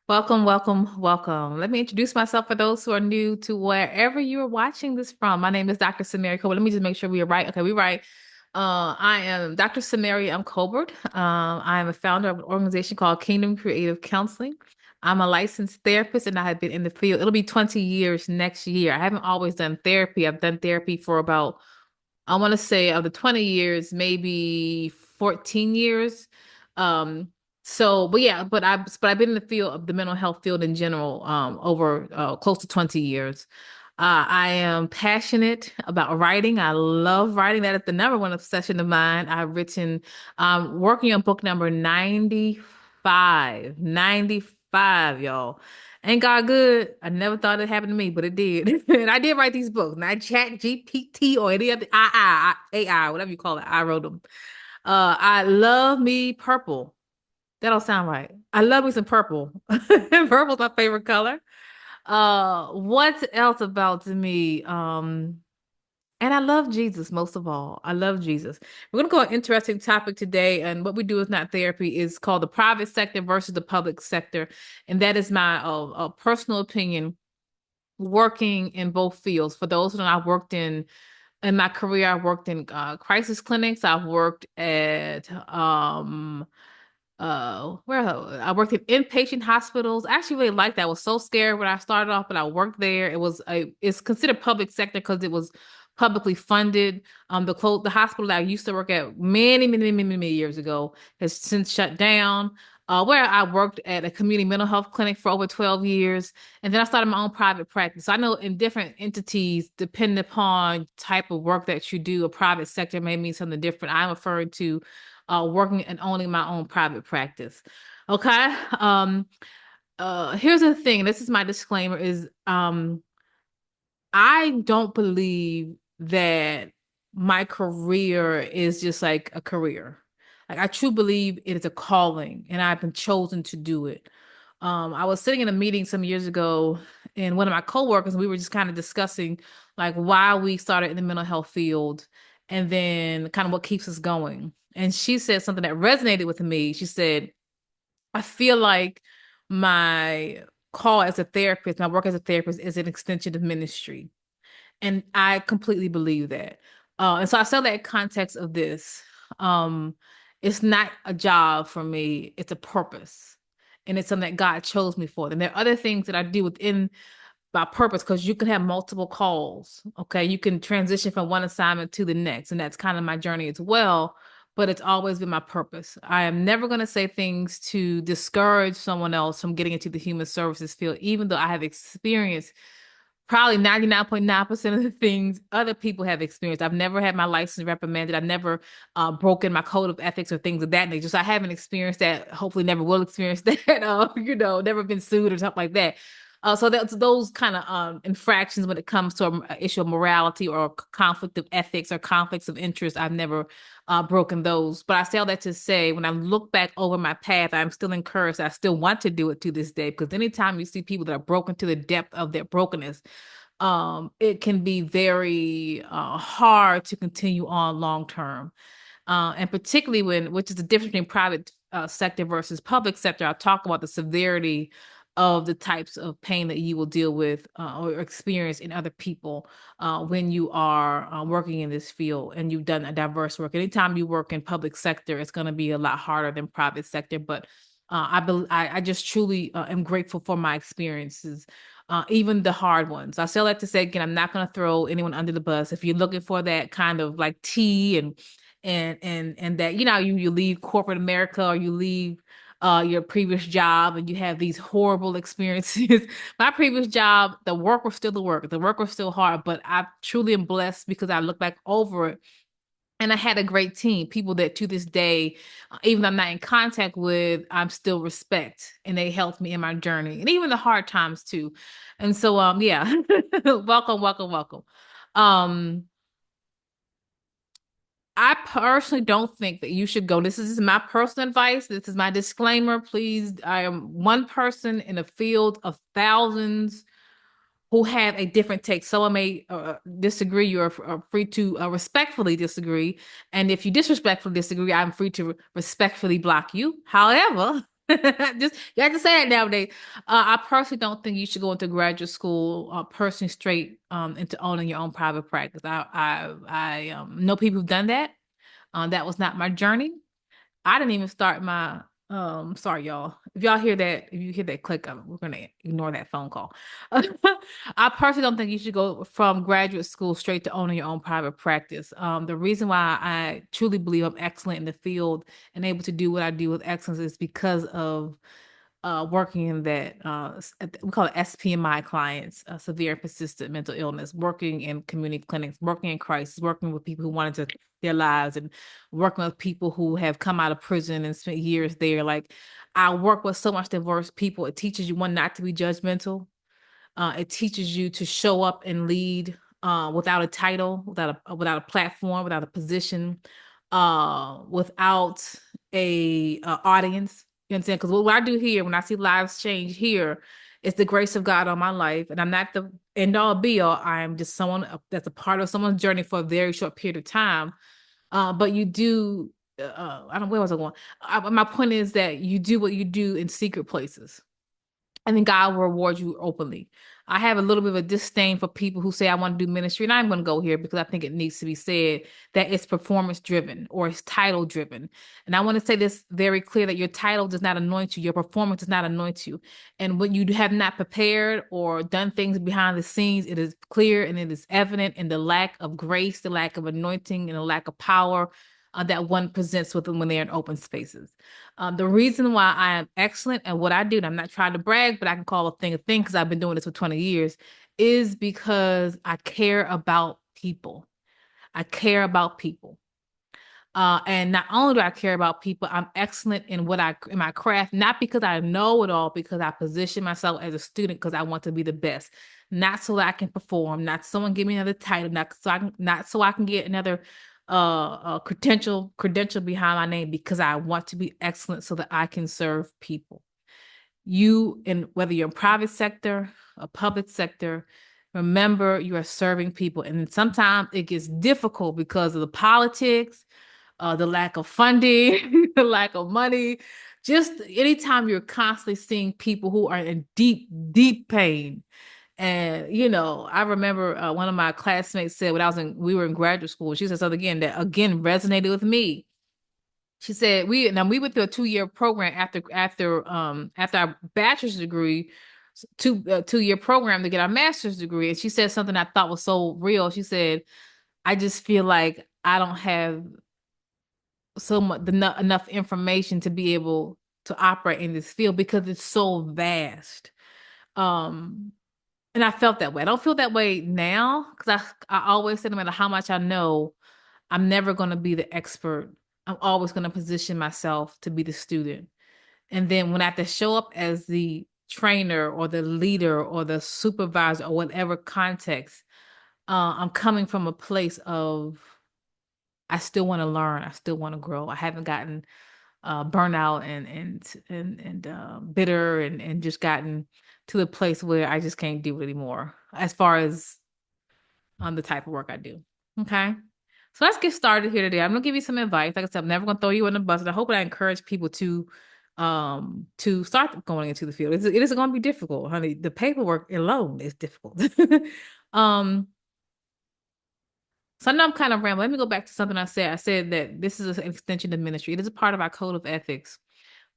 Welcome, welcome, welcome. Let me introduce myself for those who are new to wherever you are watching this from. My name is Dr. Samaria Colbert. Let me just make sure we are right. Okay, we're right. I am Dr. Samaria M. Colbert. I am a founder of an organization called Kingdom Creative Counseling. I'm a licensed therapist and I have been in the field. It'll be 20 years next year. I haven't always done therapy. I've done therapy for about, I want to say, of the 20 years, maybe 14 years. Um, but yeah, but I've been in the field of the mental health field in general, over close to 20 years. I am passionate about writing. I love writing. That is the number one obsession of mine. I've written, working on book number 95, y'all. Ain't God good? I never thought it happened to me, but it did. And I did write these books, not Chat GPT or any other AI, whatever you call it. I wrote them. I love me purple. That don't sound right. I love me some purple. Purple's my favorite color. What else about me? And I love Jesus most of all. I love Jesus. We're going to go on an interesting topic today. And what we do is not therapy, is called the private sector versus the public sector. And that is my personal opinion working in both fields. For those who know, I've worked in my career, I've worked in crisis clinics. I've worked at where I worked in inpatient hospitals. I actually really liked that. I was so scared when I started off, but I worked there. It's considered public sector because it was publicly funded. The hospital that I used to work at many years ago has since shut down. Where I worked at a community mental health clinic for over 12 years. And then I started my own private practice. So I know in different entities, depending upon type of work that you do, a private sector may mean something different. I'm referring to working and owning my own private practice. Okay. Here's the thing. This is my disclaimer is I don't believe that my career is just like a career. Like I truly believe it is a calling and I've been chosen to do it. I was sitting in a meeting some years ago and one of my coworkers, we were just kind of discussing like why we started in the mental health field and then kind of what keeps us going. And she said something that resonated with me. She said, I feel like my call as a therapist, my work as a therapist is an extension of ministry. And I completely believe that. And so I saw that context of this. Um, it's not a job for me, it's a purpose. And it's something that God chose me for. And there are other things that I do within my purpose because you can have multiple calls. Okay. You can transition from one assignment to the next. And that's kind of my journey as well. But it's always been my purpose. I am never going to say things to discourage someone else from getting into the human services field, even though I have experienced probably 99.9% of the things other people have experienced. I've never had my license reprimanded. I've never broken my code of ethics or things of that nature. So I haven't experienced that. Hopefully, never will experience that. Never been sued or something like that. So that's those kind of infractions when it comes to an issue of morality or conflict of ethics or conflicts of interest. I've never broken those. But I say all that to say, when I look back over my path, I'm still encouraged. I still want to do it to this day because anytime you see people that are broken to the depth of their brokenness, it can be very hard to continue on long term. And particularly which is the difference between private sector versus public sector, I'll talk about the severity of the types of pain that you will deal with or experience in other people when you are working in this field and you've done a diverse work. Anytime you work in public sector, it's going to be a lot harder than private sector. But I just truly am grateful for my experiences, even the hard ones. I still like to say again, I'm not going to throw anyone under the bus. If you're looking for that kind of like tea and that you leave corporate America or you leave your previous job and you have these horrible experiences. My previous job, the work was still the work. The work was still hard, but I truly am blessed because I look back over it and I had a great team, people that to this day, even though I'm not in contact with, I'm still respect and they helped me in my journey and even the hard times too. And so, yeah, welcome, welcome, welcome. Um, I personally don't think that you should go. This is my personal advice. This is my disclaimer. Please, I am one person in a field of thousands who have a different take. Someone may disagree. You're free to respectfully disagree. And if you disrespectfully disagree, I'm free to respectfully block you. However, Just you have to say it nowadays. I personally don't think you should go into graduate school, personally straight into owning your own private practice. I know people who've done that. That was not my journey. I didn't even start my sorry y'all. If y'all hear that, if you hear that click, we're gonna ignore that phone call. I personally don't think you should go from graduate school straight to owning your own private practice. The reason why I truly believe I'm excellent in the field and able to do what I do with excellence is because of working in that we call it SPMI clients, severe and persistent mental illness, working in community clinics, working in crisis, working with people who wanted to their lives, and working with people who have come out of prison and spent years there. Like I work with so much diverse people. It teaches you one not to be judgmental. It teaches you to show up and lead without a title, without a platform, without a position, without a audience. You understand? Because what I do here, when I see lives change here, it's the grace of God on my life, and I'm not the end all be all. I'm just someone that's a part of someone's journey for a very short period of time. But you do. I don't. Where was I going? My point is that you do what you do in secret places, and then God will reward you openly. I have a little bit of a disdain for people who say I want to do ministry, and I'm going to go here because I think it needs to be said that it's performance driven or it's title driven. And I want to say this very clear that your title does not anoint you, your performance does not anoint you. And when you have not prepared or done things behind the scenes, it is clear and it is evident in the lack of grace, the lack of anointing, and the lack of power that one presents with them when they're in open spaces. The reason why I am excellent at what I do, and I'm not trying to brag, but I can call a thing because I've been doing this for 20 years, is because I care about people. I care about people. And not only do I care about people, I'm excellent in in my craft, not because I know it all, because I position myself as a student because I want to be the best, not so that I can perform, not someone give me another title, not so I can get another credential behind my name, because I want to be excellent so that I can serve people. You, and whether you're in private sector or public sector, remember you are serving people, and sometimes it gets difficult because of the politics, the lack of funding, the lack of money. Just anytime you're constantly seeing people who are in deep, deep pain. And I remember one of my classmates said when we were in graduate school, she said something again that again resonated with me. She said we went through a 2-year program after our bachelor's degree, 2-year program to get our master's degree. And she said something I thought was so real. She said, I just feel like I don't have so much enough information to be able to operate in this field because it's so vast. Um, and I felt that way. I don't feel that way now because I always say no matter how much I know, I'm never going to be the expert. I'm always going to position myself to be the student. And then when I have to show up as the trainer or the leader or the supervisor or whatever context, I'm coming from a place of I still want to learn. I still want to grow. I haven't gotten burnout and bitter and just gotten to the place where I just can't do it anymore as far as on the type of work I do. Okay. So let's get started here today. I'm gonna give you some advice. Like I said, I'm never gonna throw you on the bus. And I hope I encourage people to start going into the field. It is gonna be difficult, honey. The paperwork alone is difficult. um so I know I'm kind of rambling. Let me go back to something I said. I said that this is an extension of ministry. It is a part of our code of ethics,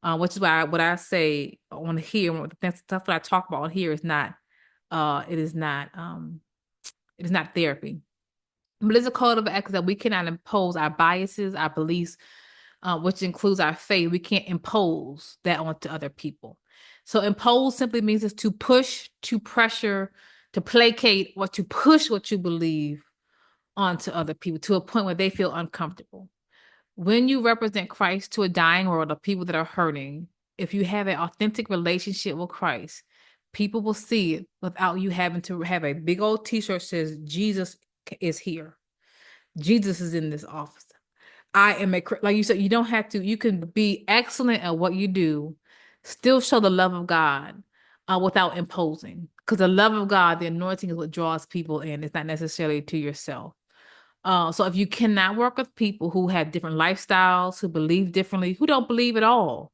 which is why what I say on here, that's stuff that I talk about on here is not, it is not, it is not therapy. But it's a code of ethics that we cannot impose our biases, our beliefs, which includes our faith. We can't impose that onto other people. So impose simply means is to push, to pressure, to placate, or to push what you believe onto other people to a point where they feel uncomfortable. When you represent Christ to a dying world of people that are hurting, if you have an authentic relationship with Christ, people will see it without you having to have a big old t-shirt that says Jesus is here. Jesus is in this office. I am like you said, you don't have to, you can be excellent at what you do, still show the love of God without imposing. Because the love of God, the anointing is what draws people in. It's not necessarily to yourself. So if you cannot work with people who have different lifestyles, who believe differently, who don't believe at all,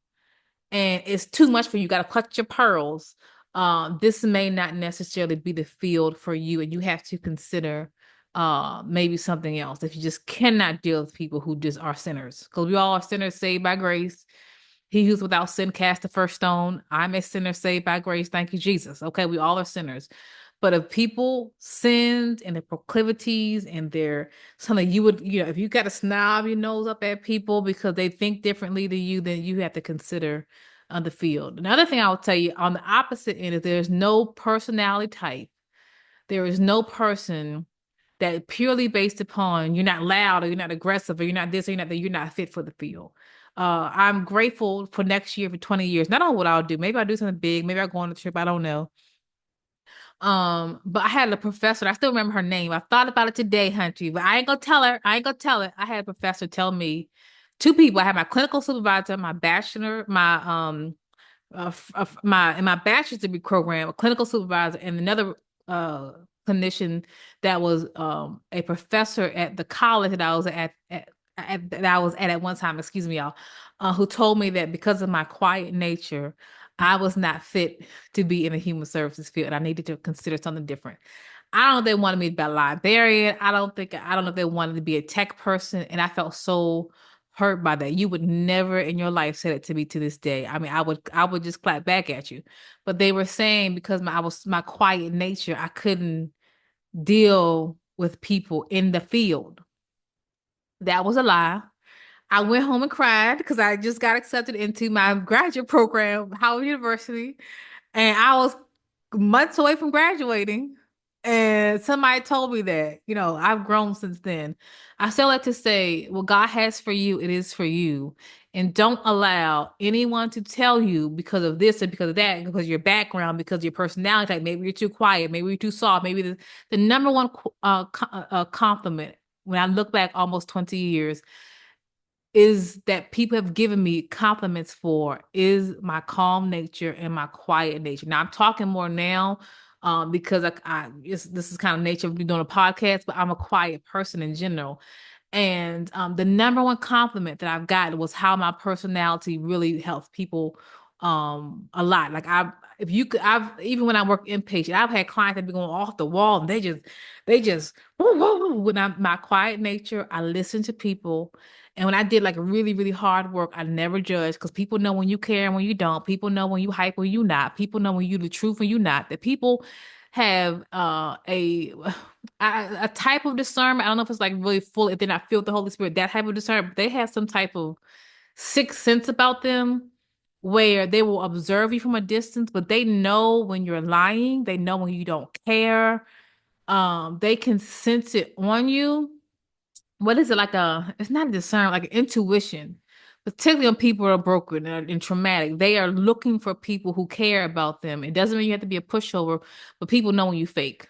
and it's too much for you. You got to clutch your pearls. This may not necessarily be the field for you, and you have to consider maybe something else if you just cannot deal with people who just are sinners. Because we all are sinners saved by grace. He who's without sin cast the first stone. I'm a sinner saved by grace. Thank you, Jesus. Okay, we all are sinners. But if people sinned and their proclivities and their something you would, if you got to snob your nose up at people because they think differently than you, then you have to consider the field. Another thing I will tell you on the opposite end is there's no personality type. There is no person that purely based upon you're not loud or you're not aggressive or you're not this or you're not that, you're not fit for the field. I'm grateful for next year for 20 years. Not on what I'll do. Maybe I'll do something big. Maybe I'll go on a trip. I don't know. But I had a professor, I still remember her name. I thought about it today, Hunty, but I ain't gonna tell her. I ain't gonna tell it. I had a professor tell me two people. I had my clinical supervisor, my bachelor, my in my bachelor's degree program, a clinical supervisor, and another uh clinician that was a professor at the college that I was that I was at one time, excuse me, y'all, who told me that because of my quiet nature, I was not fit to be in the human services field. I needed to consider something different. I don't know if they wanted me to be a librarian. I don't know if they wanted to be a tech person. And I felt so hurt by that. You would never in your life say that to me to this day. I mean, I would just clap back at you. But they were saying because I was my quiet nature, I couldn't deal with people in the field. That was a lie. I went home and cried because I just got accepted into my graduate program, Howard University, and I was months away from graduating. And somebody told me that, I've grown since then. I still like to say, what God has for you, it is for you. And don't allow anyone to tell you because of this and because of that, because of your background, because of your personality type. Maybe you're too quiet, maybe you're too soft. Maybe the number one compliment when I look back almost 20 years is that people have given me compliments for is my calm nature and my quiet nature. Now I'm talking more now because this is kind of nature of doing a podcast, but I'm a quiet person in general. And the number one compliment that I've gotten was how my personality really helps people a lot. Like if you could, I've even when I work inpatient, I've had clients that be going off the wall and they just woo, woo, woo. When I'm my quiet nature, I listen to people. And when I did like really, really hard work, I never judged because people know when you care and when you don't. People know when you hype when you not. People know when you the truth when you not. That people have a type of discernment. I don't know if it's like really full, if they're not filled with the Holy Spirit, that type of discernment, but they have some type of sixth sense about them where they will observe you from a distance, but they know when you're lying, they know when you don't care. They can sense it on you. What is it like it's not a discernment, like an intuition, particularly when people are broken and traumatic. They are looking for people who care about them. It doesn't mean you have to be a pushover, but people know when you fake.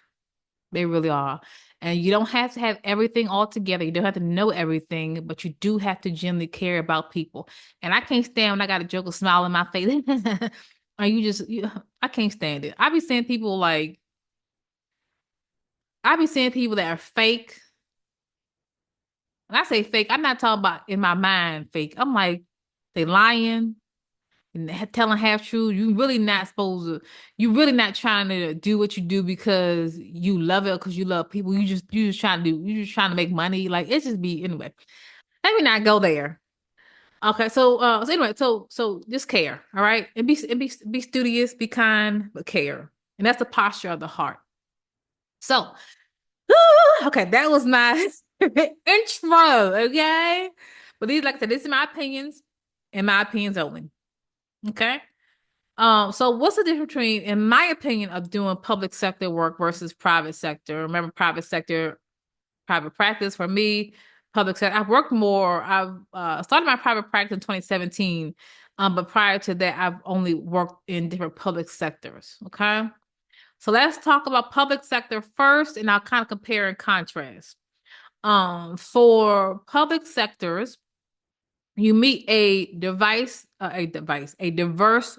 They really are. And you don't have to have everything all together. You don't have to know everything, but you do have to genuinely care about people. And I can't stand when I got a joke or smile in my face. Are I can't stand it. I be seeing people that are fake. When I say fake, I'm not talking about in my mind fake. I'm like, they lying and telling half truth. You really not trying to do what you do because you love it or because you love people. You just trying to make money. Like it just be anyway. Let me not go there. Okay, so anyway, so just care, all right? And be studious, be kind, but care. And that's the posture of the heart. So, okay, that was my intro, okay? But these, like I said, this is my opinions and my opinions only. Okay. So what's the difference between, in my opinion, of doing public sector work versus private sector? Remember, private sector, private practice for me, public sector. I've worked more. I've started my private practice in 2017. But prior to that, I've only worked in different public sectors. Okay. So let's talk about public sector first, and I'll kind of compare and contrast. For public sectors, you meet a diverse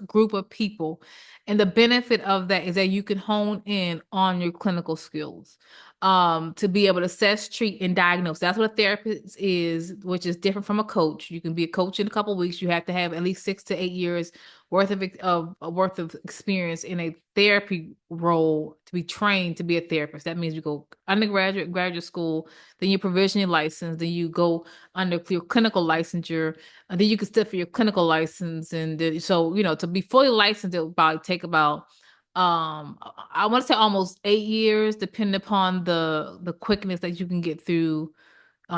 group of people. And the benefit of that is that you can hone in on your clinical skills. to be able to assess, treat, and diagnose. That's what a therapist is, which is different from a coach. You can be a coach in a couple of weeks. You have to have at least 6 to 8 years worth of experience in a therapy role to be trained to be a therapist. That means you go undergraduate, graduate school, then you're provisionally licensed, then you go under your clinical licensure, and then you can sit for your clinical license. And so, to be fully licensed, it will probably take about I want to say almost 8 years, depending upon the quickness that you can get through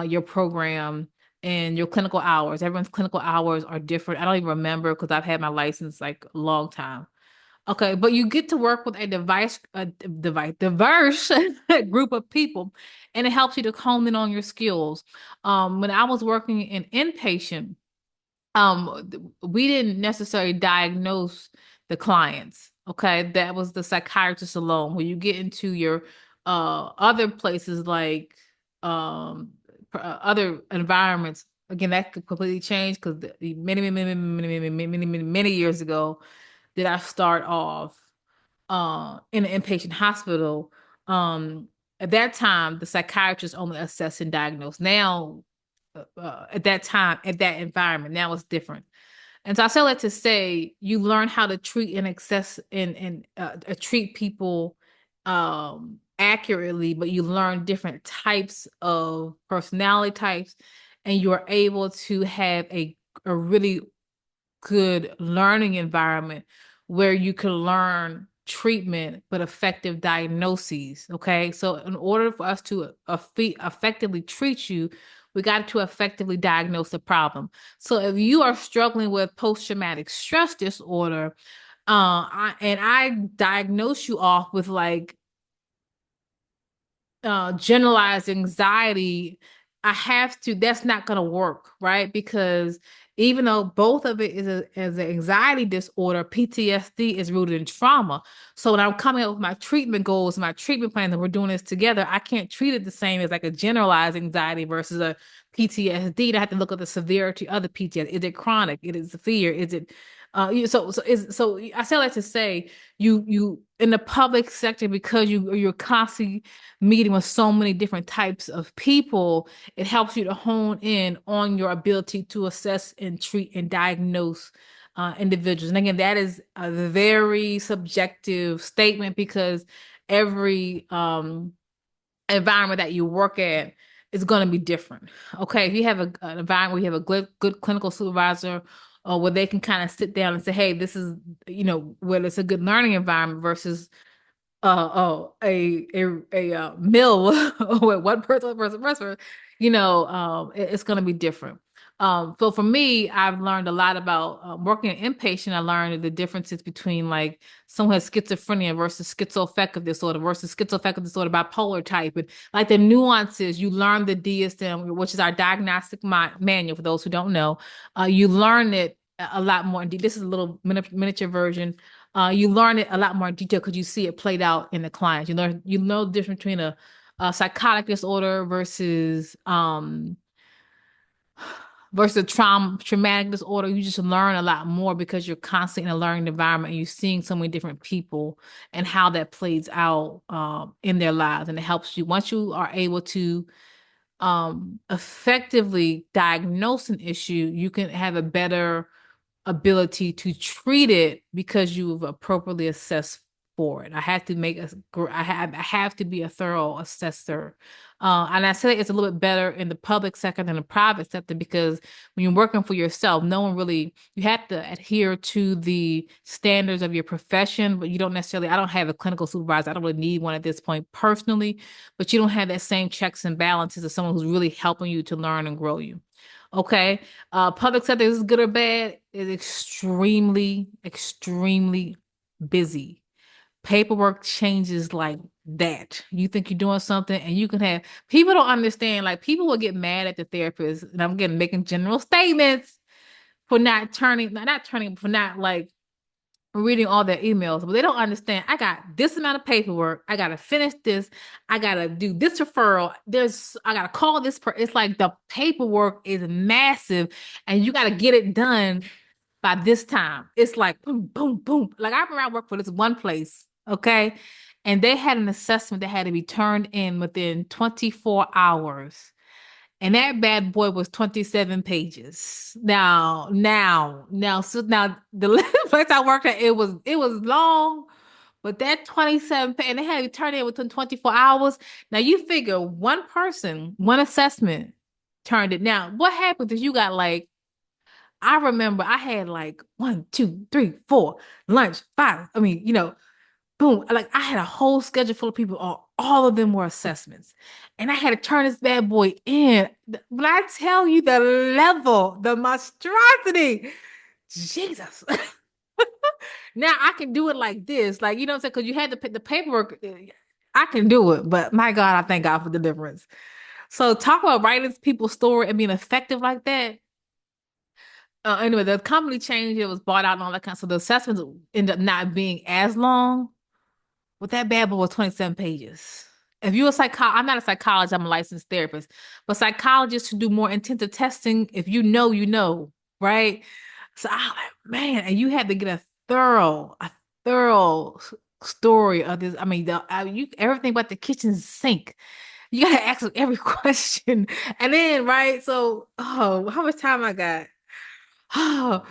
your program and your clinical hours. Everyone's clinical hours are different. I don't even remember because I've had my license like a long time. Okay, but you get to work with diverse group of people, and it helps you to hone in on your skills. When I was working in inpatient, we didn't necessarily diagnose the clients. Okay, that was the psychiatrist alone. When you get into your other places like other environments, again, that could completely change because many years ago did I start off in an inpatient hospital. At that time, the psychiatrist only assessed and diagnosed. Now, at that time, at that environment, now it's different. And so I say that to say you learn how to treat and access and treat people accurately, but you learn different types of personality types, and you are able to have a really good learning environment where you can learn treatment but effective diagnoses. Okay, so in order for us to effectively treat you, we got to effectively diagnose the problem. So if you are struggling with post-traumatic stress disorder, I diagnose you off with like generalized anxiety, I have to, that's not going to work, right? Because even though both of it is an anxiety disorder, PTSD is rooted in trauma. So when I'm coming up with my treatment goals, my treatment plan, and we're doing this together, I can't treat it the same as like a generalized anxiety versus a PTSD. I have to look at the severity of the PTSD. Is it chronic? Is it severe? Is it so I say that to say you in the public sector, because you're constantly meeting with so many different types of people, it helps you to hone in on your ability to assess and treat and diagnose individuals. And again, that is a very subjective statement because every environment that you work at is going to be different. Okay, if you have an environment where you have a good clinical supervisor, or where they can kind of sit down and say, hey, this is, where it's a good learning environment versus a mill with one person, it's going to be different. So for me, I've learned a lot about working in inpatient. I learned the differences between like someone who has schizophrenia versus schizoaffective disorder versus schizoaffective disorder, bipolar type, and like the nuances. You learn the DSM, which is our diagnostic manual. For those who don't know, you learn it a lot more. Indeed, this is a little miniature version. You learn it a lot more in detail because you see it played out in the clients. You know the difference between a psychotic disorder versus traumatic disorder. You just learn a lot more because you're constantly in a learning environment and you're seeing so many different people and how that plays out in their lives. And it helps you once you are able to effectively diagnose an issue, you can have a better ability to treat it because you've appropriately assessed for it. I have to be a thorough assessor. And I say it's a little bit better in the public sector than the private sector because when you're working for yourself, no one really, you have to adhere to the standards of your profession, but you don't necessarily, I don't have a clinical supervisor. I don't really need one at this point personally, but you don't have that same checks and balances of someone who's really helping you to learn and grow you. Okay. Public sector is good or bad is extremely busy. Paperwork changes like that. You think you're doing something and you can have people don't understand. Like people will get mad at the therapist, and I'm getting making general statements for not turning, for not like reading all their emails, but they don't understand. I got this amount of paperwork. I gotta finish this. I gotta do this referral. I gotta call this It's like the paperwork is massive, and you gotta get it done by this time. It's like boom, boom, boom. Like I remember I worked for this one place. Okay. And they had an assessment that had to be turned in within 24 hours. And that bad boy was 27 pages. So now the last place I worked at, it was long, but that 27 and they had to turn it within 24 hours. Now you figure one person, one assessment turned it. Now, what happens is you got like, I remember I had like one, two, three, four, lunch, five. I mean, boom. Like I had a whole schedule full of people. All of them were assessments. And I had to turn this bad boy in. When I tell you the level, the monstrosity, Jesus. Now I can do it like this. Like, you know what I'm saying? Because you had to put the paperwork. I can do it. But my God, I thank God for the difference. So talk about writing people's story and being effective like that. Anyway, the company changed. It was bought out and all that kind of. So the assessments ended up not being as long. But that bad boy was 27 pages. If you're a I'm not a psychologist, I'm a licensed therapist, but psychologists who do more intensive testing, if you know, you know, right? So I'm like, man, and you had to get a thorough story of this. I mean, everything but the kitchen sink. You gotta ask them every question. And then, right? So, how much time I got? Oh,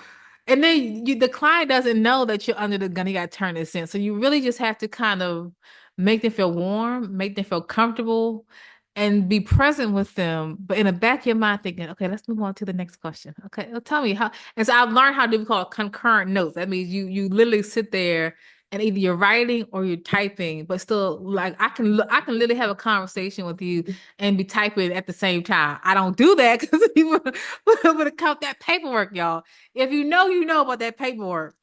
and then the client doesn't know that you're under the gun. You got to turn this in. So you really just have to kind of make them feel warm, make them feel comfortable, and be present with them. But in the back of your mind, thinking, okay, let's move on to the next question. Okay, well, tell me how. And so I've learned how to do call concurrent notes. That means you literally sit there and either you're writing or you're typing, but still like I can literally have a conversation with you and be typing at the same time. I don't do that because people would count that paperwork, y'all. If you know, you know about that paperwork.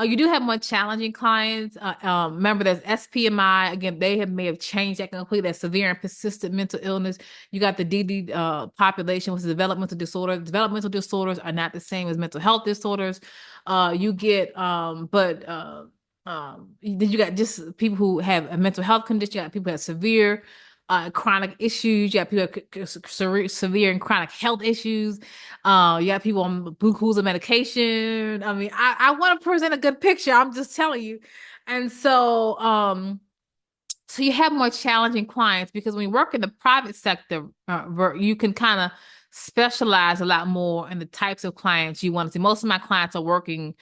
You do have more challenging clients. Remember, there's SPMI. Again, may have changed that completely. That's severe and persistent mental illness. You got the DD population, which is developmental disorder. Developmental disorders are not the same as mental health disorders. You get, but then you got just people who have a mental health condition. You got people who have severe chronic issues. You got people with severe and chronic health issues. You got people on glucose and medication. I mean, I want to present a good picture. I'm just telling you. And so you have more challenging clients because when you work in the private sector, you can kind of specialize a lot more in the types of clients you want to see. Most of my clients are working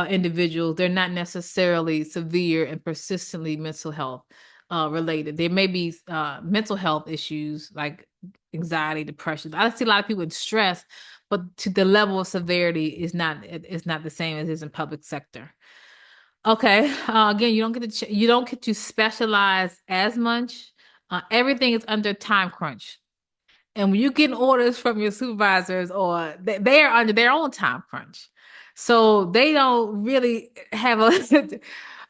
individuals. They're not necessarily severe and persistently mental health related. There may be mental health issues like anxiety, depression. I see a lot of people with stress, but to the level of severity is not the same as it is in public sector. Okay. Again, you don't get to specialize as much. Everything is under time crunch. And when you get orders from your supervisors or they are under their own time crunch. So they don't really have a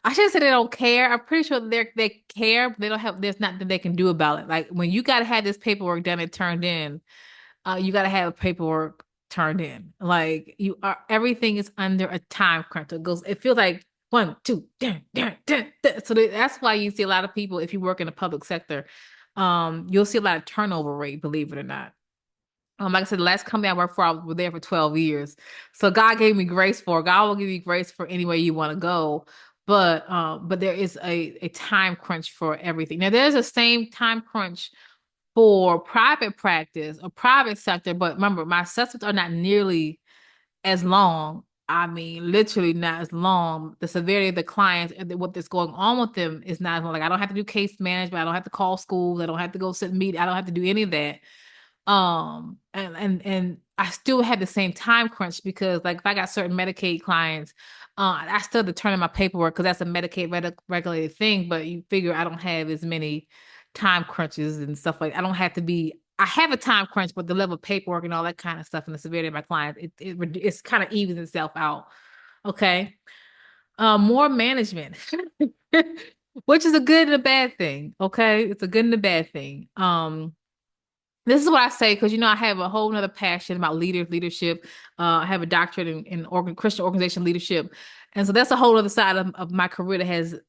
I shouldn't say they don't care. I'm pretty sure they care, but they don't have there's nothing they can do about it. Like when you gotta have this paperwork done and turned in, you got to have paperwork turned in. Like everything is under a time crunch. It feels like one, two, dun, dun, dun, dun. So that's why you see a lot of people, if you work in the public sector, you'll see a lot of turnover rate, believe it or not. Like I said, the last company I worked for, I was there for 12 years. So God gave me grace for it. God will give you grace for any way you want to go. But there is a time crunch for everything. Now there's a same time crunch for private practice or private sector, but remember, my assessments are not nearly as long. I mean, literally not as long. The severity of the clients and what's going on with them is not like I don't have to do case management. I don't have to call schools. I don't have to go sit and meet. I don't have to do any of that. And I still had the same time crunch because like if I got certain Medicaid clients, I still had to turn in my paperwork because that's a Medicaid regulated thing, but you figure I don't have as many time crunches and stuff like I don't have to be I have a time crunch, but the level of paperwork and all that kind of stuff and the severity of my clients, it's kind of evens itself out. Okay. More management, which is a good and a bad thing. Okay. It's a good and a bad thing. This is what I say because I have a whole nother passion about leadership. I have a doctorate in Christian organization leadership, and so that's a whole other side of my career that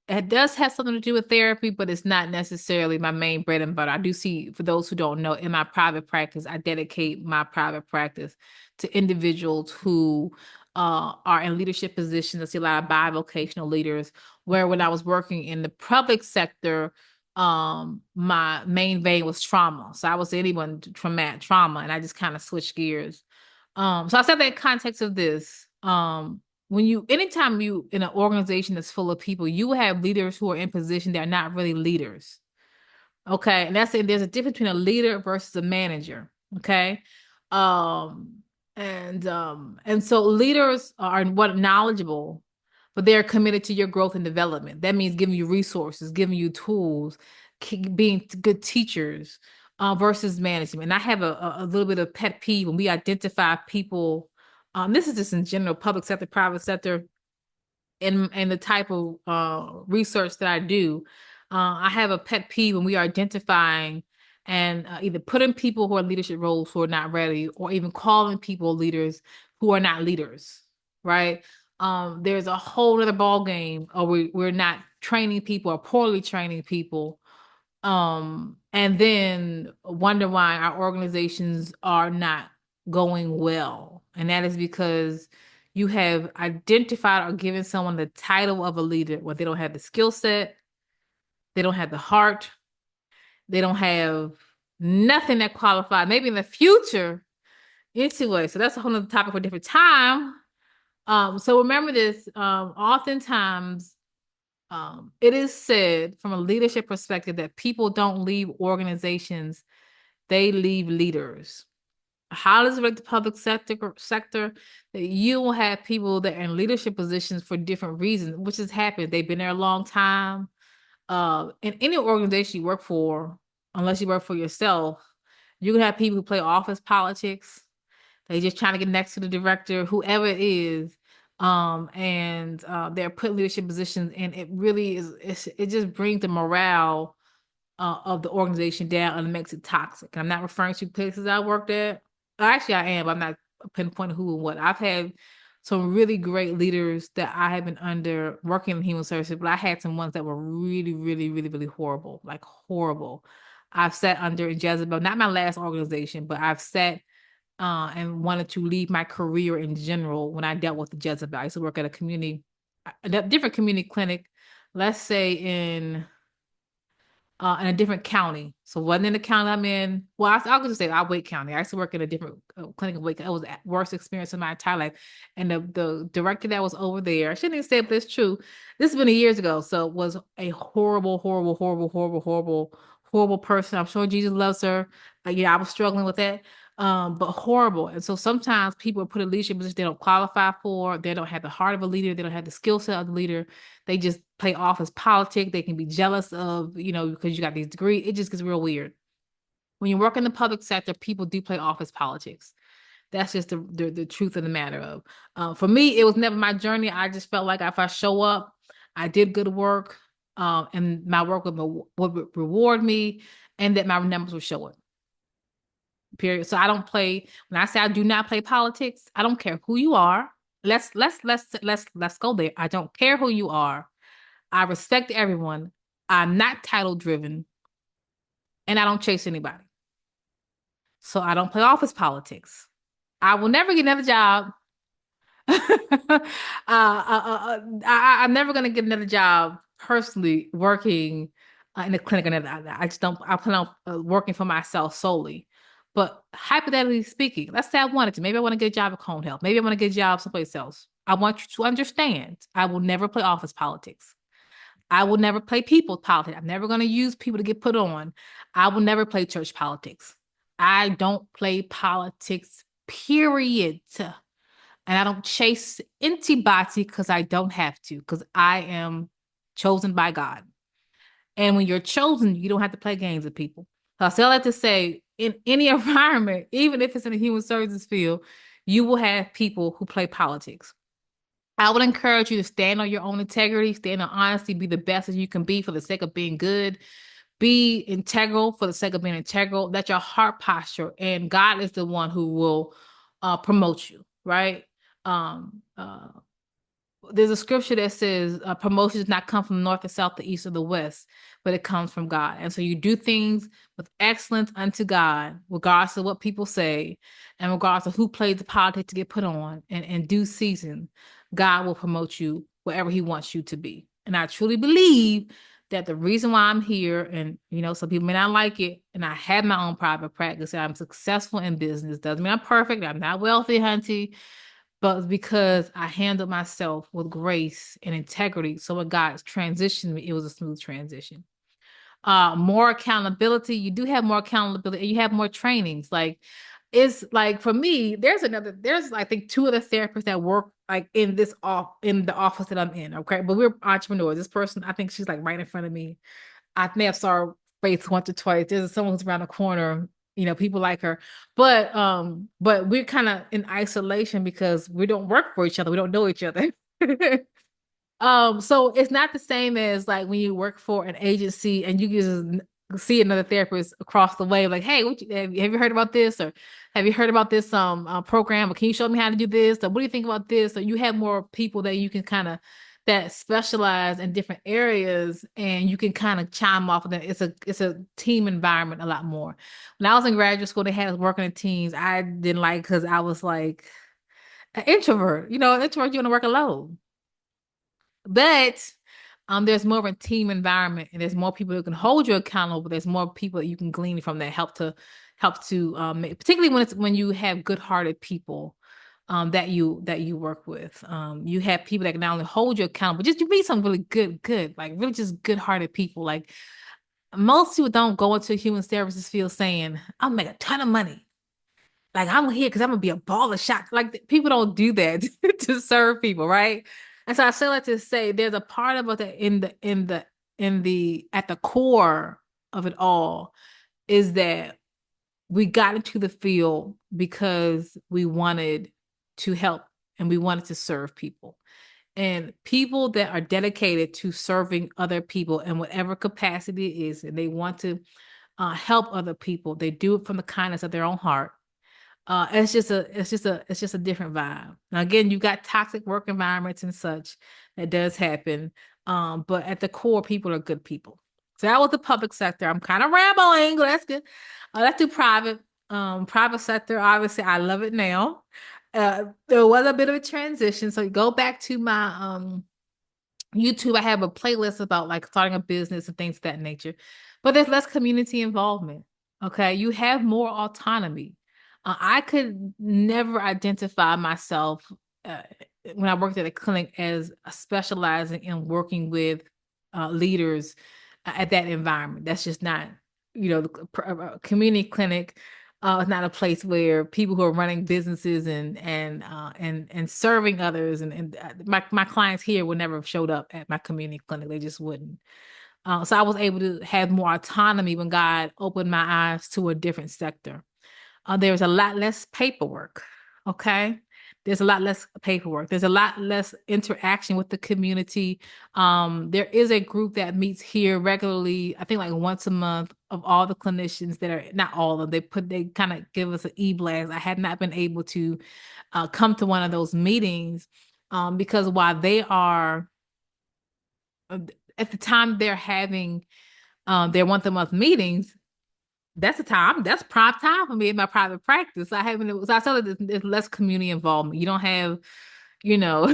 it does have something to do with therapy, but it's not necessarily my main bread and butter. I do see, for those who don't know, in my private practice, I dedicate my private practice to individuals who are in leadership positions. I see a lot of bivocational leaders. Where when I was working in the public sector, my main vein was trauma. So I was anyone traumatic trauma, and I just kind of switched gears. So I said that in context of this. When you anytime you in an organization that's full of people, you will have leaders who are in position that are not really leaders. Okay. And that's it. There's a difference between a leader versus a manager. Okay. Um, and so leaders are what knowledgeable, but they're committed to your growth and development. That means giving you resources, giving you tools, being good teachers, versus management. And I have a little bit of pet peeve when we identify people. This is just in general, public sector, private sector, and the type of research that I do, I have a pet peeve when we are identifying and either putting people who are in leadership roles who are not ready, or even calling people leaders who are not leaders, right? There's a whole other ball game, or we're not training people or poorly training people, and then wonder why our organizations are not going well. And that is because you have identified or given someone the title of a leader where they don't have the skill set, they don't have the heart, they don't have nothing that qualifies. Maybe in the future, anyway. So that's a whole other topic for a different time. So remember this. Oftentimes, it is said from a leadership perspective that people don't leave organizations, they leave leaders. How does it relate to public sector that you will have people that are in leadership positions for different reasons, which has happened. They've been there a long time. In any organization you work for, unless you work for yourself, you can have people who play office politics. They just trying to get next to the director, whoever it is. And they're put in leadership positions, and it really it just brings the morale of the organization down, and it makes it toxic. And I'm not referring to places I worked at. Actually, I am. I'm not pinpointing who and what. I've had some really great leaders that I have been under working in human services, but I had some ones that were really, really, really, really horrible, like horrible. I've sat under in Jezebel, not my last organization, but I've sat and wanted to leave my career in general when I dealt with the Jezebel. I used to work at a different community clinic, let's say in a different county. So it wasn't in the county I'm in. Well, I'll just say I Wake County. I used to work in a different clinic in Wake. It was the worst experience in my entire life. And the director that was over there, I shouldn't even say it, but it's true. This has been years ago. So it was a horrible, horrible, horrible, horrible, horrible, horrible person. I'm sure Jesus loves her. Yeah, I was struggling with that. But horrible. And so sometimes people are put in leadership positions they don't qualify for. They don't have the heart of a leader. They don't have the skill set of the leader. They just play office politics. They can be jealous of, because you got these degrees. It just gets real weird. When you work in the public sector, people do play office politics. That's just the truth of the matter of. For me, it was never my journey. I just felt like if I show up, I did good work, and my work would reward me, and that my numbers would show it. Period. So I don't play. When I say I do not play politics, I don't care who you are. Let's go there. I don't care who you are. I respect everyone. I'm not title driven, and I don't chase anybody. So I don't play office politics. I will never get another job. I'm never gonna get another job personally working in a clinic. I just don't. I plan on working for myself solely. But hypothetically speaking, let's say I wanted to. Maybe I want to get a job at Cone Health. Maybe I want to get a job someplace else. I want you to understand. I will never play office politics. I will never play people politics. I'm never going to use people to get put on. I will never play church politics. I don't play politics, period. And I don't chase anybody because I don't have to, because I am chosen by God. And when you're chosen, you don't have to play games with people. So I still like to say, in any environment, even if it's in the human services field, you will have people who play politics. I would encourage you to stand on your own integrity, stand on honesty, be the best that you can be for the sake of being good, be integral for the sake of being integral. That's your heart posture, and God is the one who will promote you, right? Um, uh, there's a scripture that says promotion does not come from the north, the south, the east, or the west, but it comes from God. And so you do things with excellence unto God, regardless of what people say, and regardless of who plays the politics to get put on. And in due season, God will promote you wherever He wants you to be. And I truly believe that the reason why I'm here, and some people may not like it, and I have my own private practice, and I'm successful in business. Doesn't mean I'm perfect. I'm not wealthy, hunty, but because I handled myself with grace and integrity. So when God transitioned me, it was a smooth transition. More accountability. You do have more accountability, and you have more trainings. Like it's like for me, there's I think two other therapists that work like in the office that I'm in. Okay. But we're entrepreneurs. This person, I think she's like right in front of me. I may have saw her face once or twice. There's someone who's around the corner. People like her, but we're kind of in isolation because we don't work for each other. We don't know each other. So it's not the same as like when you work for an agency and you just see another therapist across the way, like, hey, have you heard about this? Or have you heard about this program? Or can you show me how to do this? Or what do you think about this? Or you have more people that you can kind of that specialize in different areas and you can kind of chime off of them. It's a team environment a lot more. When I was in graduate school, they had us working in teams. I didn't like because I was like an introvert. An introvert, you want to work alone. But there's more of a team environment, and there's more people who can hold you accountable. There's more people that you can glean from that help to particularly when you have good-hearted people that you work with. You have people that can not only hold you accountable, just you meet some really good, like really just good-hearted people. Like most people don't go into human services field saying, "I'll make a ton of money." Like I'm here because I'm gonna be a baller shot. Like people don't do that to serve people, right? And so I still like to say there's a part of it that in the at the core of it all is that we got into the field because we wanted to help and we wanted to serve people. And people that are dedicated to serving other people in whatever capacity it is, and they want to help other people, they do it from the kindness of their own heart. It's just a different vibe. Now again, you got toxic work environments and such that does happen. But at the core, people are good people. So that was the public sector. I'm kind of rambling, but that's good. Let's do private. Private sector, obviously, I love it now. There was a bit of a transition. So you go back to my YouTube, I have a playlist about like starting a business and things of that nature. But there's less community involvement. Okay. You have more autonomy. I could never identify myself uh, when I worked at a clinic as specializing in working with leaders at that environment. That's just not, community clinic it's not a place where people who are running businesses and serving others and my clients here would never have showed up at my community clinic. They just wouldn't. So I was able to have more autonomy when God opened my eyes to a different sector. There's a lot less paperwork. Okay. There's a lot less paperwork. There's a lot less interaction with the community. There is a group that meets here regularly, I think like once a month, of all the clinicians that are not all of them. They kind of give us an e-blast. I had not been able to come to one of those meetings because while they are uh, at the time they're having their once a month meetings, that's the time. That's prime time for me in my private practice. So I saw that there's less community involvement. You don't have, you know,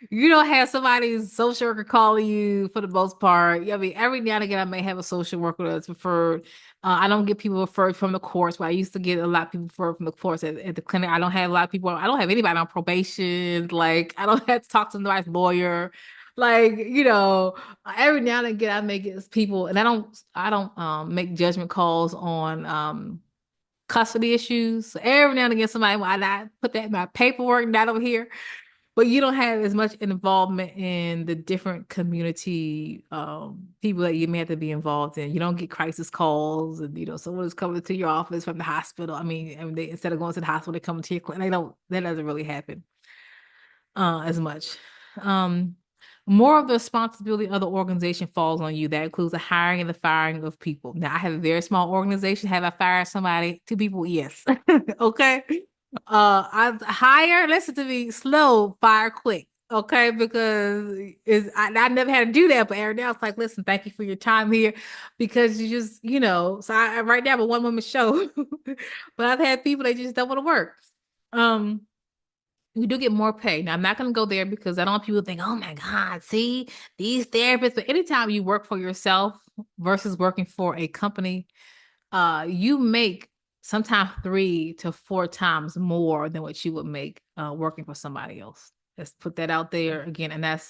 you don't have somebody's social worker calling you for the most part. I mean, every now and again, I may have a social worker that's referred. I don't get people referred from the course, but I used to get a lot of people referred from the course at the clinic. I don't have a lot of people. I don't have anybody on probation. Like, I don't have to talk to the right lawyer. Like, every now and again, I may get people, and I don't make judgment calls on custody issues. So every now and again, somebody, why not put that in my paperwork, not over here. But you don't have as much involvement in the different community people that you may have to be involved in. You don't get crisis calls, and someone is coming to your office from the hospital. I mean, instead of going to the hospital, they come to your clinic. They don't. That doesn't really happen as much. Um, More of the responsibility of the organization falls on you. That includes the hiring and the firing of people. Now, I have a very small organization. Have I fired somebody? Two people? Yes. Okay. I hire, listen to me, slow, fire quick. Okay, because I never had to do that, but every day I was like, listen, thank you for your time here, because you just, so right now I'm a one woman show, but I've had people they just don't want to work. Um, you do get more pay. Now I'm not gonna go there because I don't want people to think, oh my God, see these therapists. But anytime you work for yourself versus working for a company, you make sometimes 3 to 4 times more than what you would make working for somebody else. Let's put that out there again, and it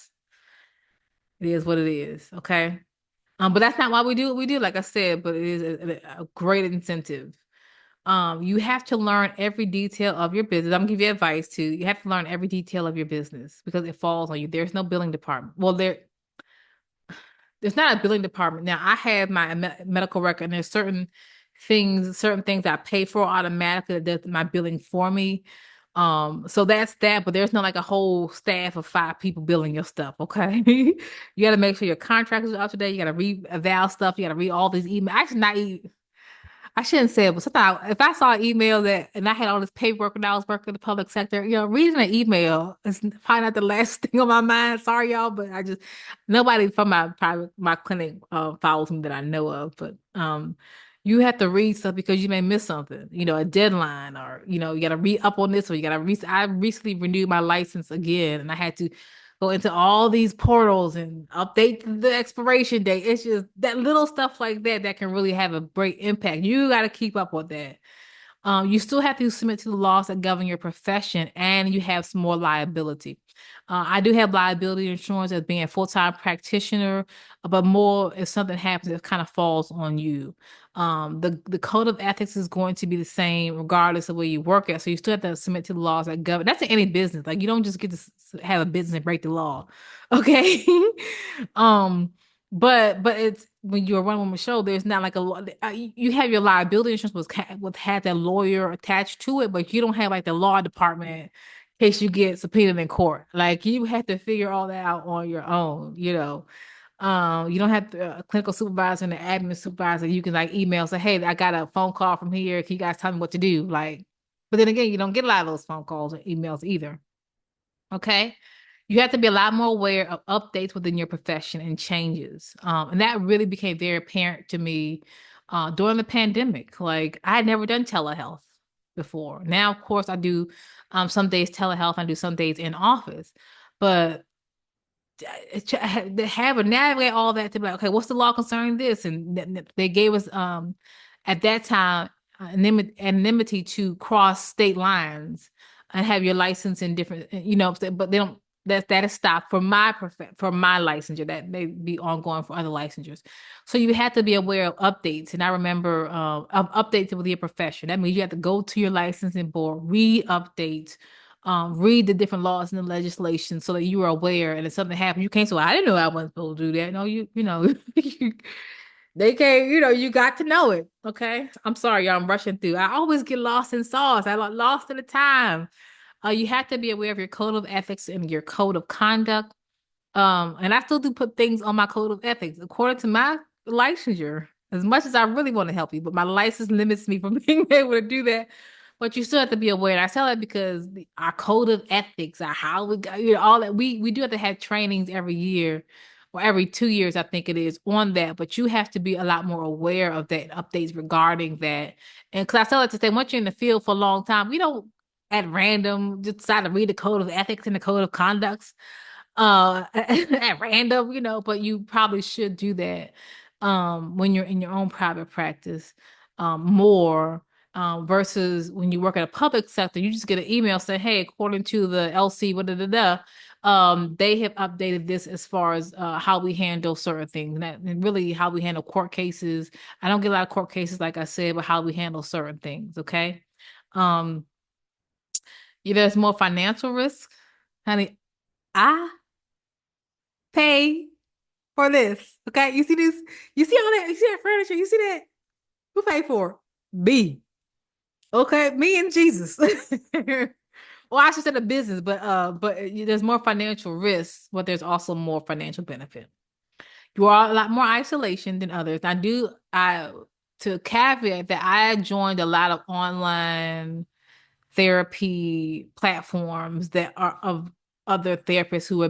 is what it is. Okay. But that's not why we do what we do, like I said, but it is a great incentive. You have to learn every detail of your business. I'm gonna give you advice too. You have to learn every detail of your business because it falls on you. There's no billing department. Well, there's not a billing department. Now, I have my medical record, and there's certain things I pay for automatically that does my billing for me. So that's that, but there's not like a whole staff of 5 people billing your stuff, okay? You got to make sure your contractors are up to date. You got to re-eval stuff. You got to read all these emails. Actually, not I shouldn't say it, but sometimes if I saw an email that and I had all this paperwork when I was working in the public sector, reading an email is probably not the last thing on my mind. Sorry, y'all, but I just nobody from my clinic follows me that I know of. But you have to read stuff because you may miss something, a deadline, or you got to read up on this, or you got to read. I recently renewed my license again, and I had to go into all these portals and update the expiration date. It's just that little stuff like that that can really have a great impact. You got to keep up with that. You still have to submit to the laws that govern your profession, and you have some more liability. I do have liability insurance as being a full-time practitioner, but more if something happens, it kind of falls on you. The code of ethics is going to be the same regardless of where you work at. So you still have to submit to the laws that govern. That's in any business. Like you don't just get to have a business and break the law. Okay. um, but it's when you're a one woman show, there's not like a law. You have your liability insurance with had that lawyer attached to it, but you don't have like the law department in case you get subpoenaed in court. Like you have to figure all that out on your own. You don't have a clinical supervisor and an admin supervisor. You can like email say, hey, I got a phone call from here. Can you guys tell me what to do? Like, but then again, you don't get a lot of those phone calls or emails either. Okay. You have to be a lot more aware of updates within your profession and changes. And that really became very apparent to me during the pandemic. Like I had never done telehealth before. Now, of course, I do some days telehealth, I do some days in office. But have a navigate all that to be like, okay, what's the law concerning this? And they gave us at that time anonymity to cross state lines and have your license in different, but they don't. That is stopped for for my licensure. That may be ongoing for other licensures. So you have to be aware of updates. And I remember of updates with your profession. That means you have to go to your licensing board, read updates, read the different laws and the legislation so that you are aware. And if something happens, you can't say, well, I didn't know I wasn't supposed to do that. No, they can't, you got to know it. Okay. I'm sorry, y'all. I'm rushing through. I always get lost in sauce. I got lost in the time. You have to be aware of your code of ethics and your code of conduct. And I still do put things on my code of ethics according to my licensure, as much as I really want to help you, but my license limits me from being able to do that. But you still have to be aware. And I tell that because our code of ethics, our how we got, all that we do have to have trainings every year or every 2 years, I think it is, on that. But you have to be a lot more aware of that updates regarding that. And because I tell it to say, once you're in the field for a long time, we don't at random just decide to read the code of ethics and the code of conducts at random, but you probably should do that when you're in your own private practice more versus when you work at a public sector, you just get an email saying, hey, according to the LC, they have updated this as far as how we handle certain things and really how we handle court cases. I don't get a lot of court cases, like I said, but how we handle certain things. Okay. Um, yeah, there's more financial risk. Honey, I pay for this. Okay. You see this? You see all that? You see that furniture? You see that? Who paid for it? Me. Okay. Me and Jesus. Well, I should say the business, but there's more financial risk, but there's also more financial benefit. You are a lot more isolation than others. I to caveat that I joined a lot of online therapy platforms that are of other therapists who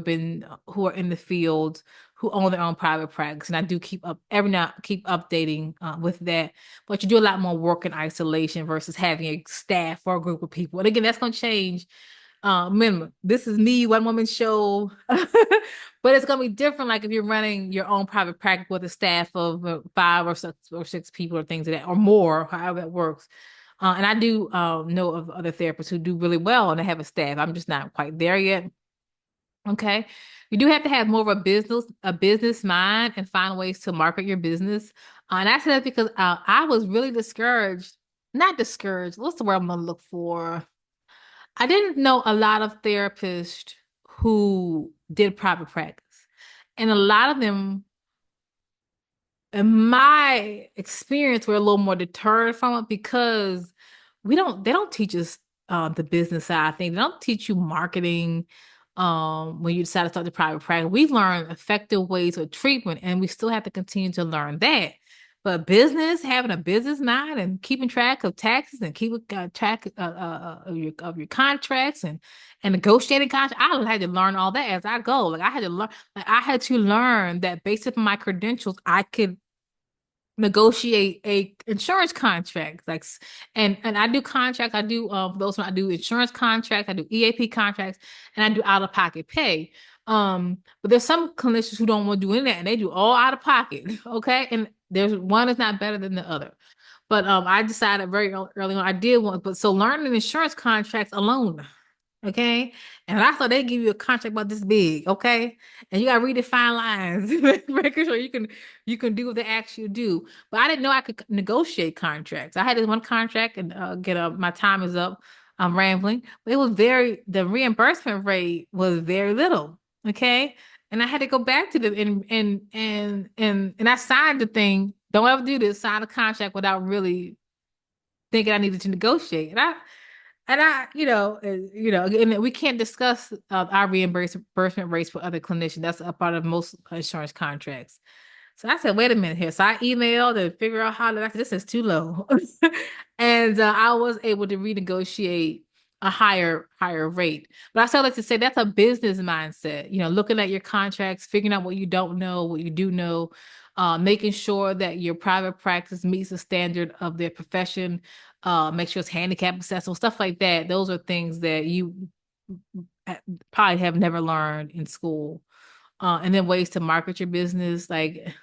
are in the field who own their own private practice, and I do keep up every now keep updating with that. But you do a lot more work in isolation versus having a staff or a group of people. And again, that's going to change. Remember, this is me, one woman show, but it's gonna be different. Like if you're running your own private practice with a staff of five or six people or things like that, or more, however that works. And I do know of other therapists who do really well and they have a staff. I'm just not quite there yet. Okay. You do have to have more of a business mind and find ways to market your business. And I said that because I was really discouraged. Not discouraged. What's the word I'm gonna look for? I didn't know a lot of therapists who did private practice. And a lot of them, in my experience, were a little more deterred from it because they don't teach us the business side thing. They don't teach you marketing when you decide to start the private practice. We learn effective ways of treatment, and we still have to continue to learn that. But business, having a business mind and keeping track of taxes and keeping track of your contracts and negotiating contracts, I had to learn all that as I go. Like I had to learn that based upon my credentials, I could negotiate a insurance contract and I do contracts. I do those when I do insurance contracts, I do EAP contracts, and I do out of pocket pay. But there's some clinicians who don't want to do any of that and they do all out of pocket. Okay, and there's one is not better than the other. But I decided very early on I did want, but so learning insurance contracts alone. Okay. And I thought they give you a contract about this big, okay? And you gotta read the fine lines, making sure you can do what they ask you to do. But I didn't know I could negotiate contracts. I had this one contract and get up, my time is up. I'm rambling. But it was the reimbursement rate was very little. Okay. And I had to go back to them and I signed the thing. Don't ever do this, sign a contract without really thinking I needed to negotiate. And we can't discuss our reimbursement rates with other clinicians. That's a part of most insurance contracts. So I said, wait a minute here. So I emailed and figure out how to, I said, this is too low. And I was able to renegotiate a higher rate. But I still like to say that's a business mindset, looking at your contracts, figuring out what you don't know, what you do know, making sure that your private practice meets the standard of their profession, make sure it's handicap accessible, stuff like that. Those are things that you probably have never learned in school. And then ways to market your business. Like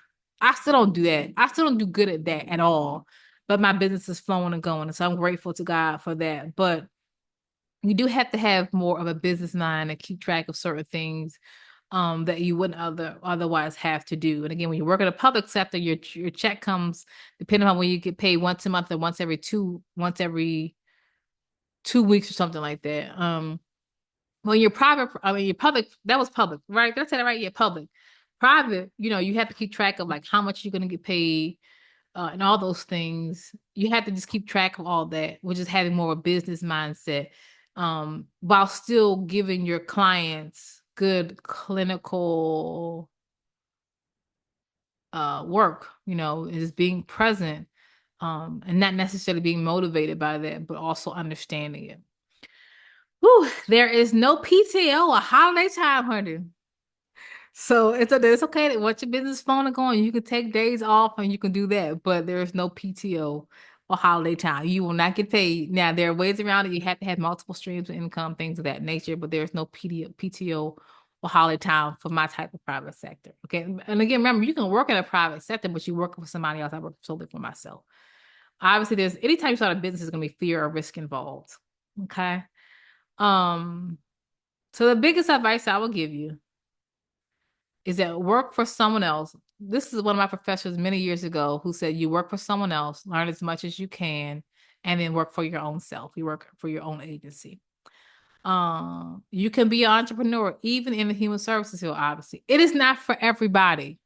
I still don't do that. I still don't do good at that at all. But my business is flowing and going. And so I'm grateful to God for that. But you do have to have more of a business mind and keep track of certain things that you wouldn't otherwise have to do. And again, when you work in the public sector, your check comes depending on when you get paid once a month or once every 2 weeks or something like that. When you're private, I mean, your public, that was public, right? Did I say that right? Yeah, public. Private, you have to keep track of like how much you're going to get paid and all those things. You have to just keep track of all that, which is having more of a business mindset while still giving your clients good clinical work, is being present and not necessarily being motivated by that, but also understanding it. Whew, there is no PTO or holiday time, honey. So it's okay that once your business phone is going, you can take days off and you can do that, but there is no PTO or holiday time. You will not get paid. Now there are ways around it. You have to have multiple streams of income, things of that nature, but there's no PTO or holiday time for my type of private sector. Okay. And again, remember, you can work in a private sector, but you work for somebody else. I work solely for myself. Obviously, there's anytime you start a business, there's gonna be fear or risk involved. Okay. Um, so the biggest advice I will give you is that work for someone else. This is one of my professors many years ago who said you work for someone else, learn as much as you can, and then work for your own self. You work for your own agency. You can be an entrepreneur even in the human services field, obviously. It is not for everybody.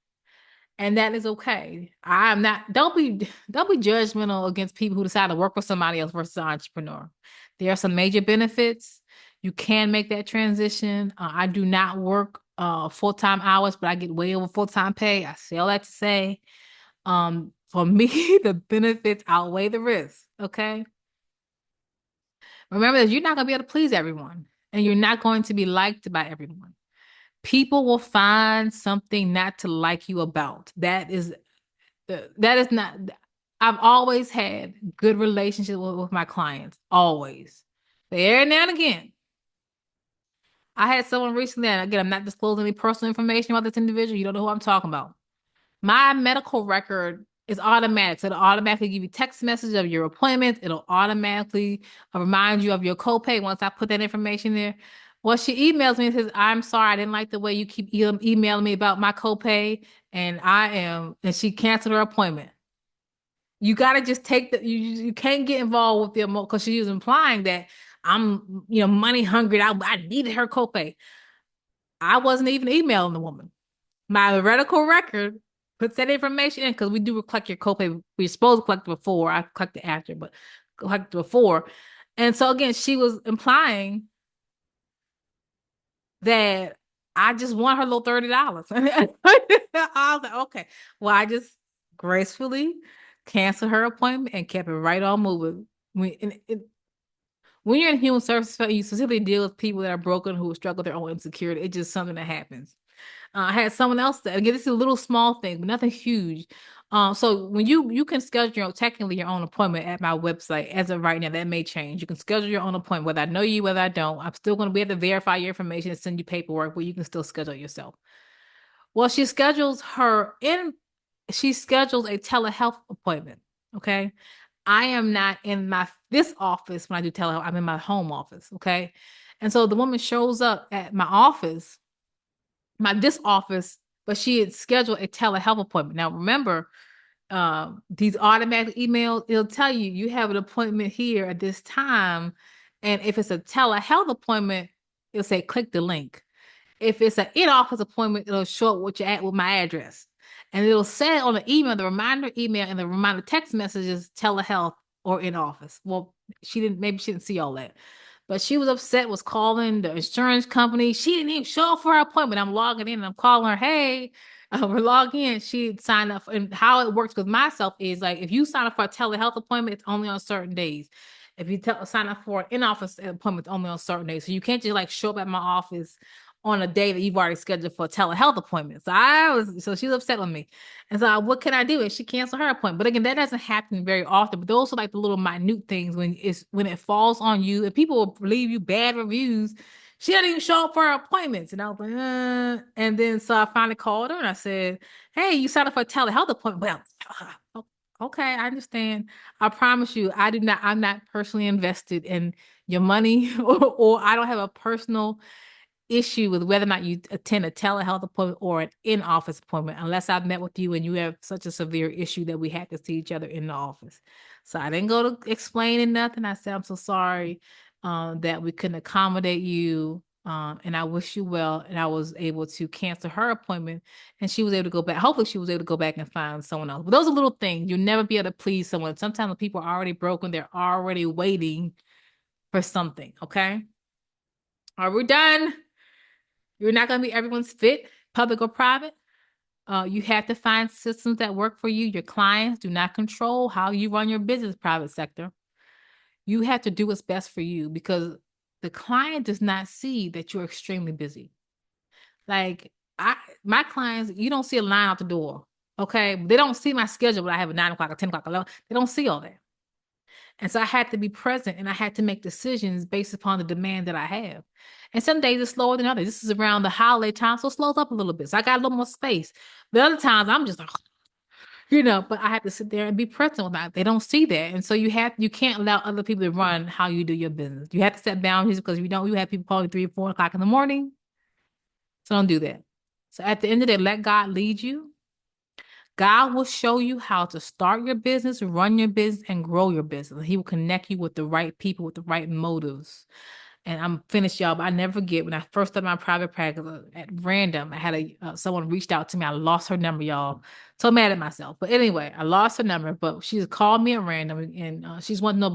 And that is okay. I'm not, don't be judgmental against people who decide to work for somebody else versus an entrepreneur. There are some major benefits. You can make that transition. I do not work full-time hours, but I get way over full-time pay. I say all that to say, for me, the benefits outweigh the risks. Okay. Remember that you're not gonna be able to please everyone. and you're not going to be liked by everyone. People will find something not to like you about. That is not. I've always had good relationships with my clients, always. But every now and again, I had someone recently, and again, I'm not disclosing any personal information about this individual. You don't know who I'm talking about. My medical record is automatic. So it'll automatically give you text message of your appointment. It'll automatically remind you of your copay once I put that information there. Well, she emails me and says, I'm sorry, I didn't like the way you keep emailing me about my copay. And she canceled her appointment. You got to just take you can't get involved with the emotion because she was implying that I'm, money hungry. I needed her copay. I wasn't even emailing the woman. My medical record puts that information in because we do collect your copay. We're supposed to collect it before. I collect it after, but collect it before. And so again, she was implying that I just want her little $30. I was like, okay. Well, I just gracefully canceled her appointment and kept it right on moving. When you're in human services, you specifically deal with people that are broken who struggle with their own insecurity. It's just something that happens. I had someone else that again, this is a little small thing, but nothing huge. So when you can schedule technically your own appointment at my website as of right now, that may change. You can schedule your own appointment, whether I know you, whether I don't. I'm still going to be able to verify your information and send you paperwork, but you can still schedule it yourself. Well, she schedules a telehealth appointment. Okay. I am not in this office when I do telehealth. I'm in my home office. Okay. And so the woman shows up at my office, this office, but she had scheduled a telehealth appointment. Now remember, these automatic emails, it'll tell you you have an appointment here at this time. And if it's a telehealth appointment, it'll say click the link. If it's an in-office appointment, it'll show up what you're at with my address. And it'll say on the email, the reminder email and the reminder text messages, telehealth or in office. Well, maybe she didn't see all that. But she was upset, was calling the insurance company. She didn't even show up for her appointment. I'm logging in and I'm calling her, hey, we're logging in. She signed up. And how it works with myself is like if you sign up for a telehealth appointment, it's only on certain days. If you sign up for an in-office appointment, it's only on certain days. So you can't just like show up at my office on a day that you've already scheduled for a telehealth appointment. So she was upset with me. And so what can I do? And she canceled her appointment. But again, that doesn't happen very often. But those are like the little minute things when it falls on you and people will leave you bad reviews. She didn't even show up for her appointments. And I was like, And then so I finally called her and I said, hey, you signed up for a telehealth appointment. Well, okay, I understand. I promise you, I'm not personally invested in your money or I don't have a personal issue with whether or not you attend a telehealth appointment or an in-office appointment unless I've met with you and you have such a severe issue that we had to see each other in the office. So I didn't go to explaining nothing. I said, I'm so sorry that we couldn't accommodate you. And I wish you well. And I was able to cancel her appointment and she was able to go back. Hopefully she was able to go back and find someone else. But those are little things. You'll never be able to please someone. Sometimes when people are already broken, they're already waiting for something. Okay. Are we done? You're not going to be everyone's fit, public or private. You have to find systems that work for you. Your clients do not control how you run your business, private sector. You have to do what's best for you because the client does not see that you're extremely busy. Like my clients, you don't see a line out the door. Okay. They don't see my schedule, but I have a 9 o'clock or 10 o'clock. They don't see all that. And so I had to be present and I had to make decisions based upon the demand that I have. And some days it's slower than others. This is around the holiday time, so it slows up a little bit. So I got a little more space. The other times I'm just like, but I have to sit there and be present with that. They don't see that. And so you can't allow other people to run how you do your business. You have to set boundaries because you have people calling 3 or 4 o'clock in the morning. So don't do that. So at the end of the day, let God lead you. God will show you how to start your business, run your business, and grow your business. He will connect you with the right people, with the right motives. And I'm finished, y'all, but I never forget when I first started my private practice at random, I had someone reached out to me. I lost her number, y'all. So mad at myself. But anyway, I lost her number, but she called me at random and she's wanting to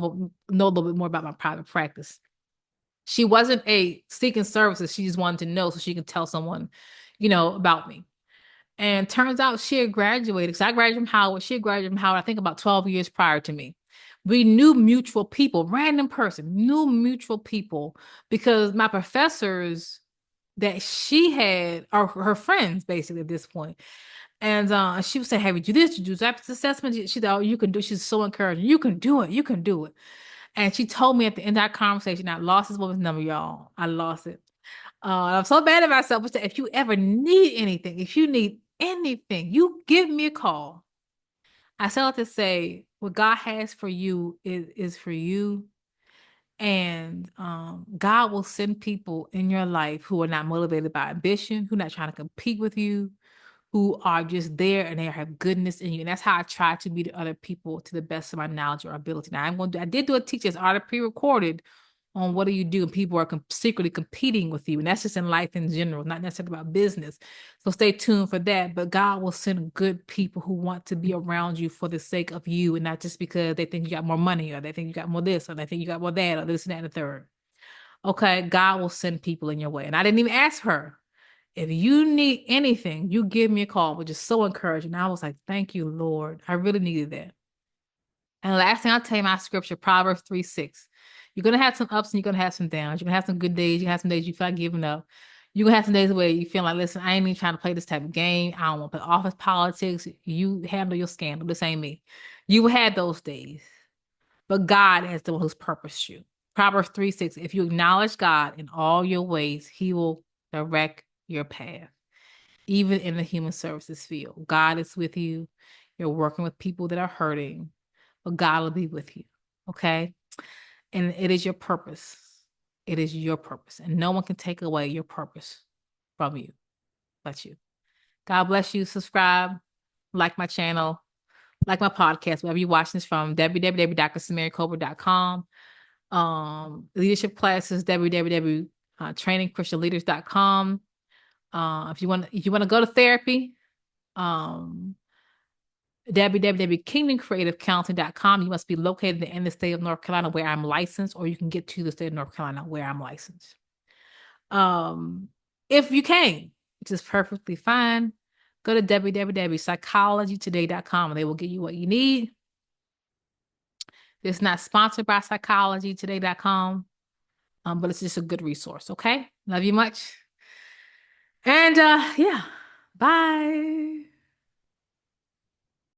know a little bit more about my private practice. She wasn't seeking services. She just wanted to know so she could tell someone, about me. And turns out she had graduated. Because I graduated from Howard. She had graduated from Howard, I think about 12 years prior to me. We knew mutual people, random person, knew mutual people because my professors that she had are her friends basically at this point. And she would say, "Have you do this? You do that assessment." She thought, "Oh, you can do." She's so encouraging. You can do it. You can do it. And she told me at the end of that conversation, I lost this woman's number, y'all. I lost it. I'm so bad at myself. But if you ever need anything, if you need anything, you give me a call. I still have to say, what God has for you is for you. And God will send people in your life who are not motivated by ambition, who are not trying to compete with you, who are just there and they have goodness in you. And that's how I try to be to other people to the best of my knowledge or ability. Now I did do a teach that's already pre-recorded on what do you do and people are secretly competing with you. And that's just in life in general, not necessarily about business. So stay tuned for that. But God will send good people who want to be around you for the sake of you and not just because they think you got more money or they think you got more this or they think you got more that or this and that and the third. Okay, God will send people in your way. And I didn't even ask her. If you need anything, you give me a call, which is so encouraging. I was like, thank you, Lord. I really needed that. And the last thing I'll tell you my scripture, Proverbs 3:6. You're gonna have some ups and you're gonna have some downs. You're gonna have some good days. You're gonna have some days you feel like giving up. You're gonna have some days where you feel like, listen, I ain't even trying to play this type of game. I don't want to play office politics. You handle your scandal. This ain't me. You had those days, but God is the one who's purposed you. Proverbs 3:6. If you acknowledge God in all your ways, He will direct your path even in the human services field. God is with you. You're working with people that are hurting, but God will be with you. Okay. And it is your purpose. It is your purpose. And no one can take away your purpose from you but you. God bless you. Subscribe, like my channel, like my podcast, wherever you're watching this from, www.drsamariacobra.com. Leadership classes, www.trainingchristianleaders.com. If you want to go to therapy, um, www.kingdomcreativecounseling.com. You must be located in the state of North Carolina where I'm licensed, or you can get to the state of North Carolina where I'm licensed. Um, if you can, which is perfectly fine, go to www.psychologytoday.com and they will get you what you need. It's not sponsored by psychologytoday.com, but it's just a good resource. Okay. Love you much. And yeah, bye.